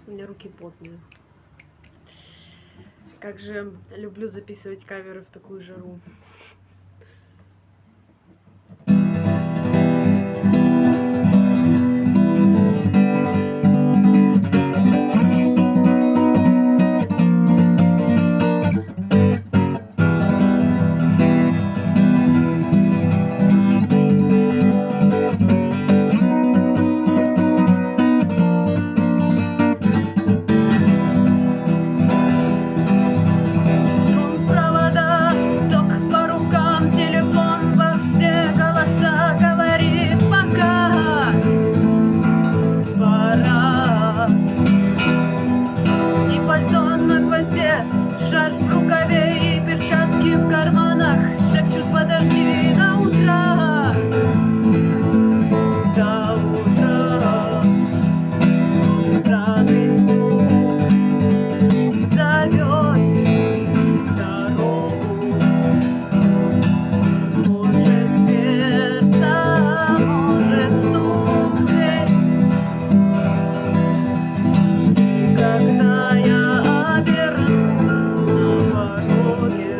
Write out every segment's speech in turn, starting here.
У меня руки потные. Как же люблю записывать каверы в такую жару. Шарф в рукаве и перчатки в карманах шепчут: подожди до утра, до утра. Странный стук зовет дорогу, может сердце, может стук в дверь. И когда я обернусь на пороге,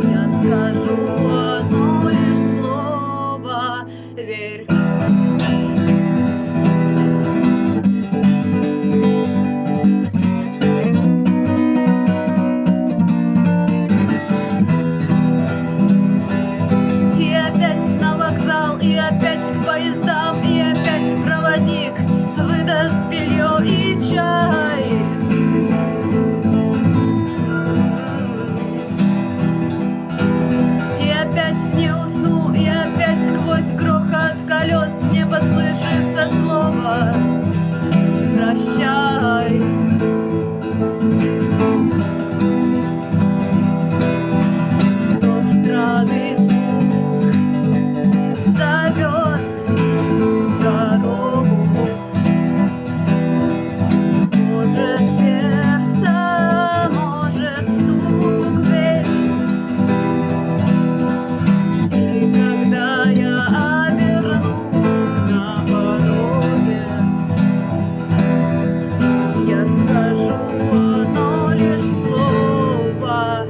я скажу одно лишь слово: верь. И опять на вокзал, и опять к поездам, и опять проводник выдаст белье и чай. И опять не усну, и опять сквозь грохот колес мне послышится слово: прощай. Но странный звук зовет дорогу, может сердце, может стук в дверь. И когда я обернусь на пороге, я скажу одно лишь слово: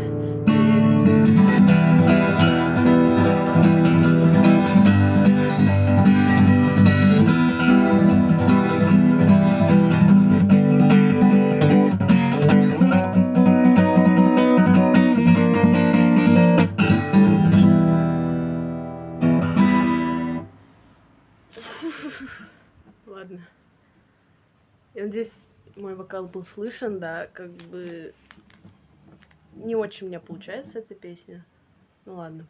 Ладно. Я надеюсь, мой вокал был слышен, да, как бы не очень у меня получается эта песня. Ну ладно.